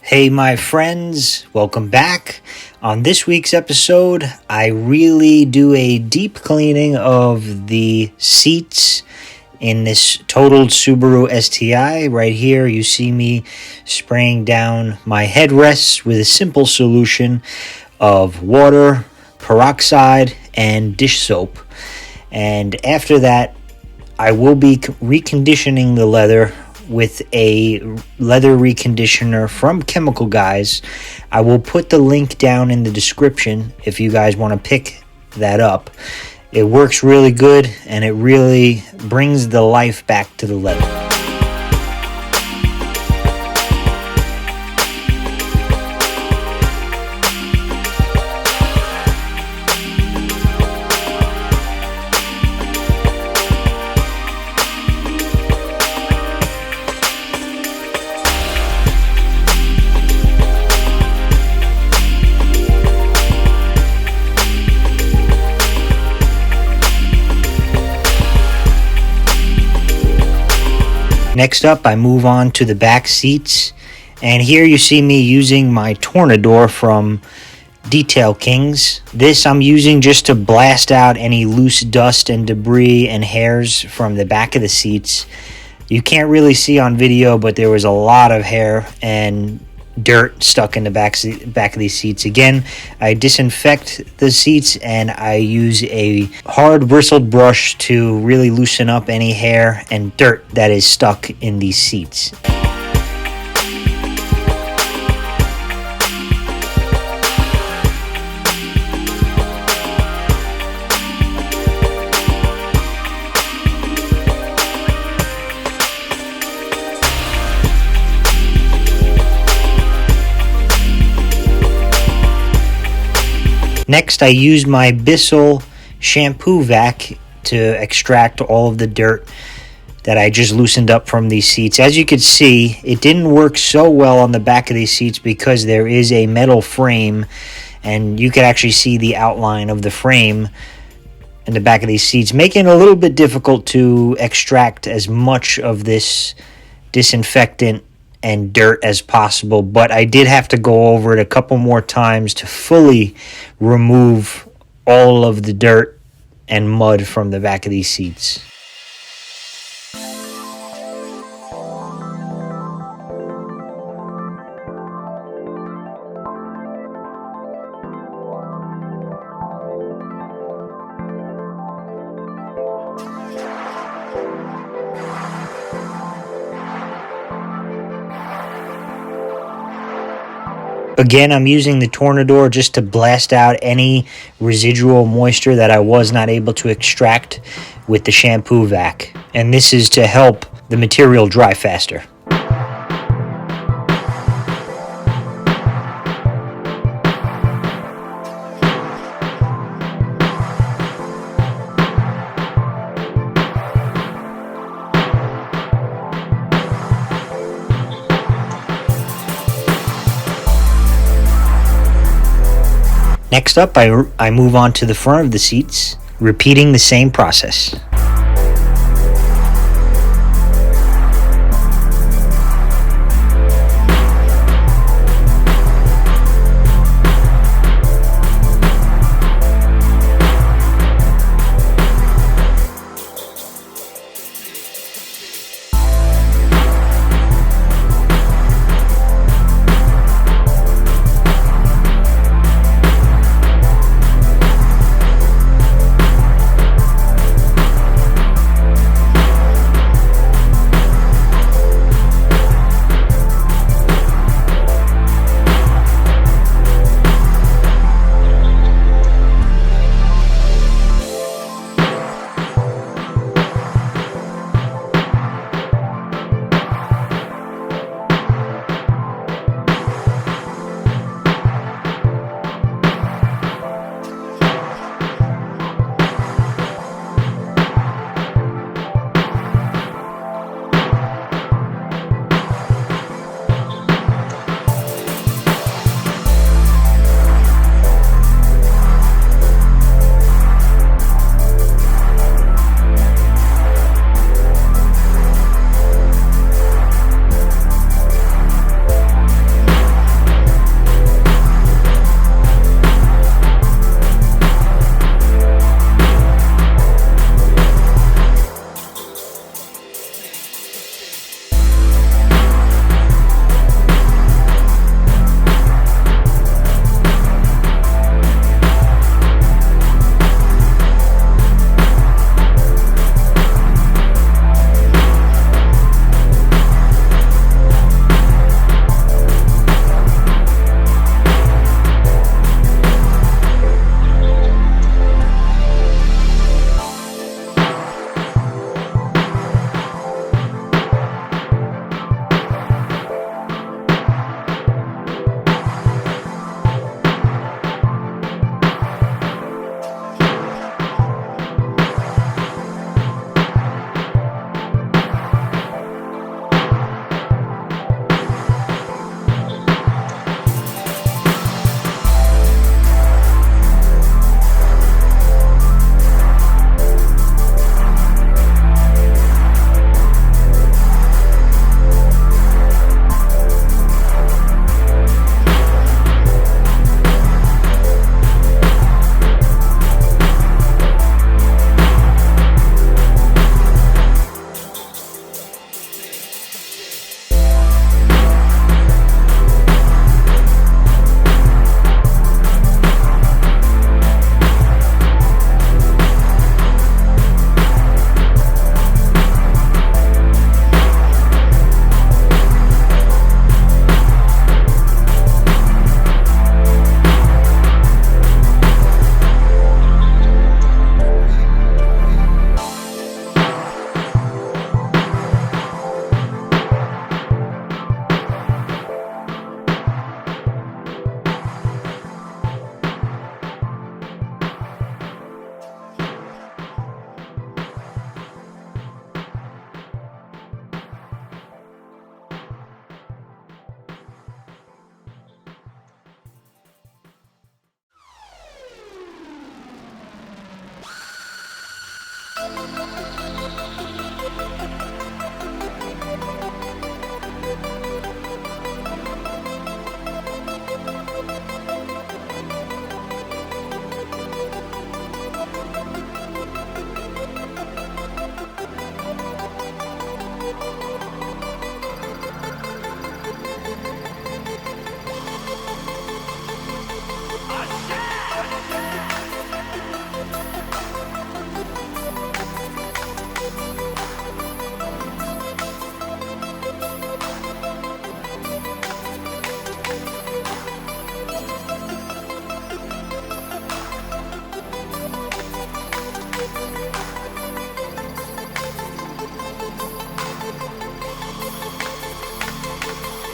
Hey, my friends, welcome back. On this week's episode, I really do a deep cleaning of the seats in this totaled Subaru STI. Right here, you see me spraying down my headrests with a simple solution of water, peroxide, and dish soap. And after that, I will be reconditioning the leather with a leather reconditioner from Chemical Guys. I will put the link down in the description if you guys want to pick that up. It works really good and it really brings the life back to the leather. Next up, I move on to the back seats, and here you see me using my Tornador from Detail Kings. This I'm using just to blast out any loose dust and debris and hairs from the back of the seats. You can't really see on video, but there was a lot of hair and dirt stuck in the back of these seats. Again, I disinfect the seats and I use a hard bristled brush to really loosen up any hair and dirt that is stuck in these seats. Next, I used my Bissell shampoo vac to extract all of the dirt that I just loosened up from these seats. As you can see, it didn't work so well on the back of these seats because there is a metal frame, and you can actually see the outline of the frame in the back of these seats, making it a little bit difficult to extract as much of this disinfectant and dirt as possible, but I did have to go over it a couple more times to fully remove all of the dirt and mud from the back of these seats. Again, I'm using the Tornador just to blast out any residual moisture that I was not able to extract with the shampoo vac. And this is to help the material dry faster. Next up, I move on to the front of the seats, repeating the same process.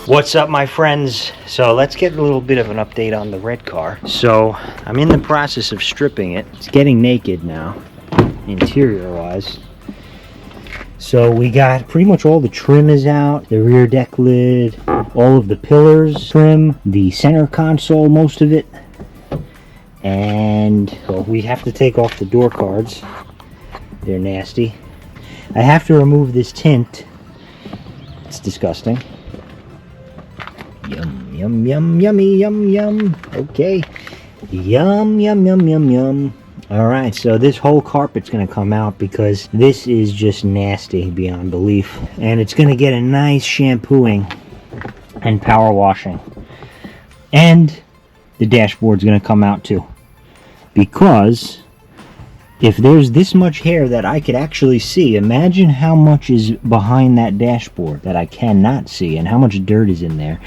What's up, my friends? So let's get a little bit of an update on the red car. So I'm in the process of stripping it. It's getting naked now, interior wise. So we got pretty much all the trim is out, the rear deck lid, all of the pillars trim, the center console, most of it. And well, we have to take off the door cards. They're nasty. I have to remove this tint. It's disgusting. Yum, yum, yum, yummy, yum, yum. Okay. Yum, yum, yum, yum, yum. Alright, so this whole carpet's going to come out because this is just nasty beyond belief. And it's going to get a nice shampooing and power washing. And the dashboard's going to come out too. Because if there's this much hair that I could actually see, imagine how much is behind that dashboard that I cannot see and how much dirt is in there.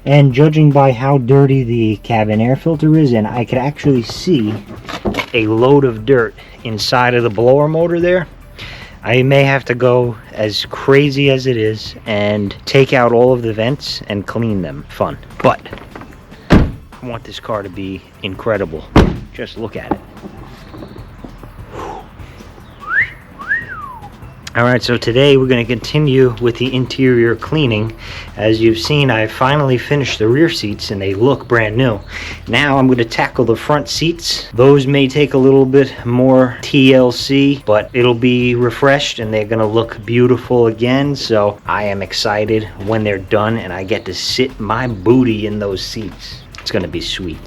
And judging by how dirty the cabin air filter is, and I could actually see a load of dirt inside of the blower motor there, I may have to go as crazy as it is and take out all of the vents and clean them. Fun. But I want this car to be incredible. Just look at it. Alright, so today we're going to continue with the interior cleaning. As you've seen, I finally finished the rear seats and they look brand new. Now I'm going to tackle the front seats. Those may take a little bit more TLC, but it'll be refreshed and they're going to look beautiful again. So I am excited when they're done and I get to sit my booty in those seats. It's going to be sweet.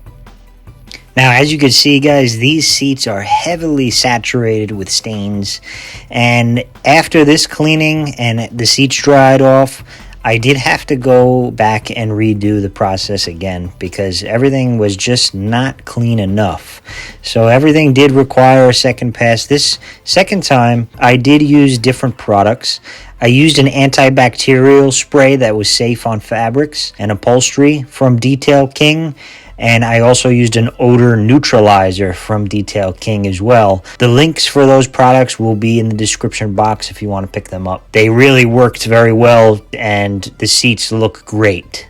Now, as you can see, guys, these seats are heavily saturated with stains. And after this cleaning and the seats dried off, I did have to go back and redo the process again because everything was just not clean enough. So everything did require a second pass. This second time, I did use different products. I used an antibacterial spray that was safe on fabrics and upholstery from Detail King. And I also used an odor neutralizer from Detail King as well. The links for those products will be in the description box if you want to pick them up. They really worked very well and the seats look great.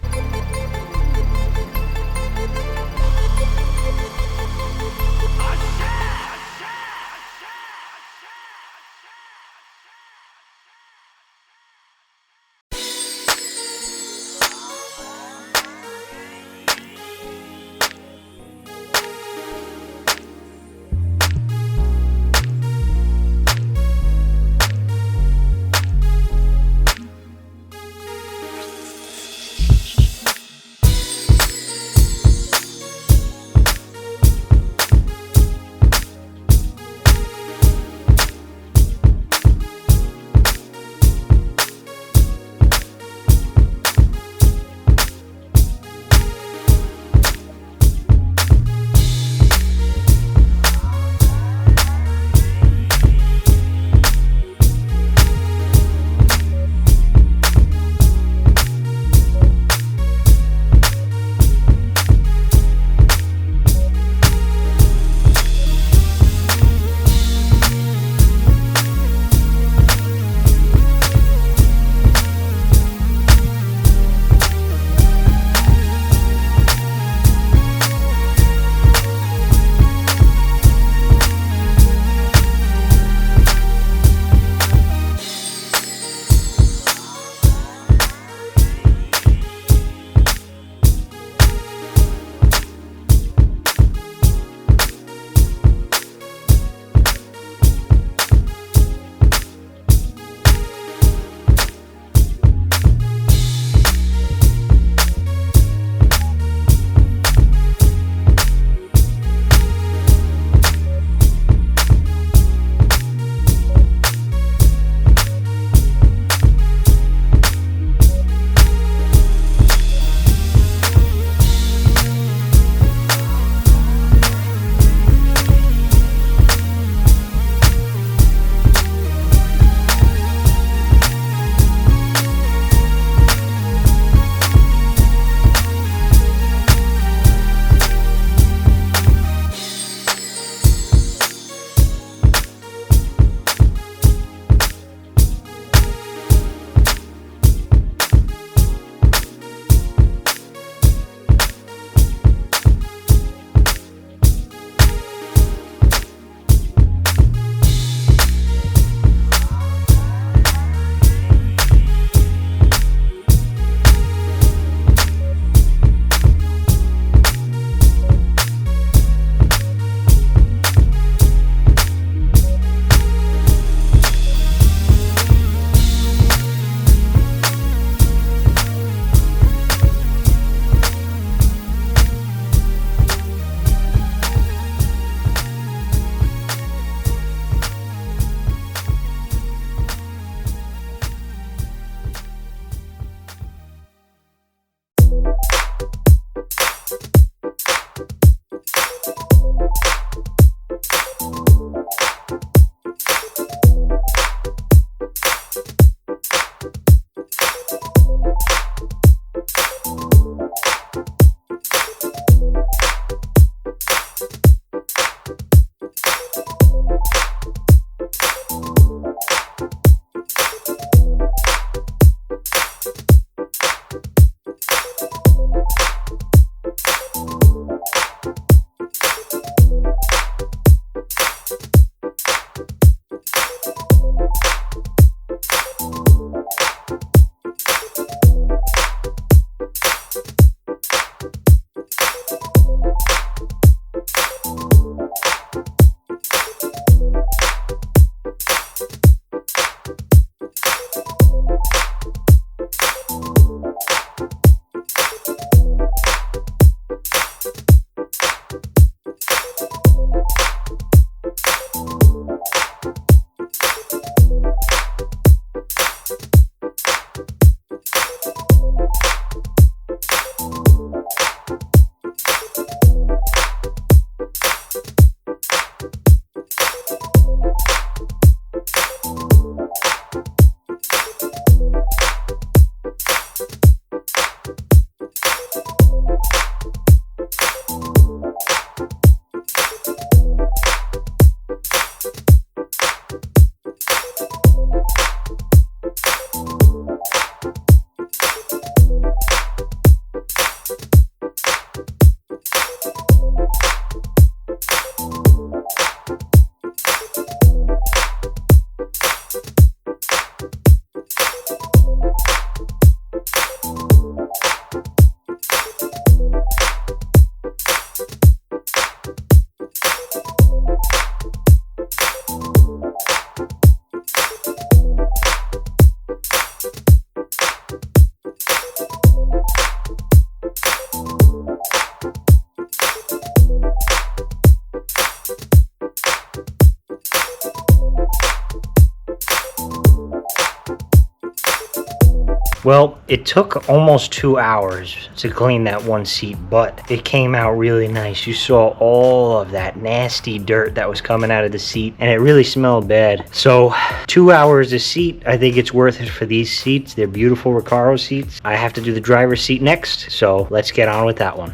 Well, it took almost 2 hours to clean that one seat, but it came out really nice. You saw all of that nasty dirt that was coming out of the seat, and it really smelled bad. So 2 hours a seat, I think it's worth it for these seats. They're beautiful Recaro seats. I have to do the driver's seat next, so let's get on with that one.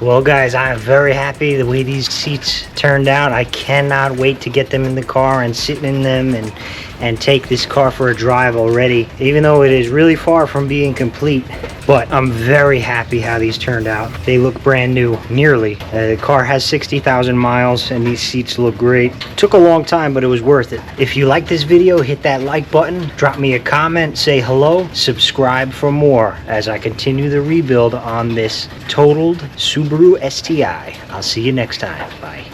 Well, guys, I am very happy the way these seats turned out. I cannot wait to get them in the car and sit in them and take this car for a drive already, even though it is really far from being complete. But I'm very happy how these turned out. They look brand new, nearly. The car has 60,000 miles and these seats look great. Took a long time, but it was worth it. If you like this video, hit that like button, drop me a comment, say hello, subscribe for more as I continue the rebuild on this totaled Subaru STI. I'll see you next time. Bye.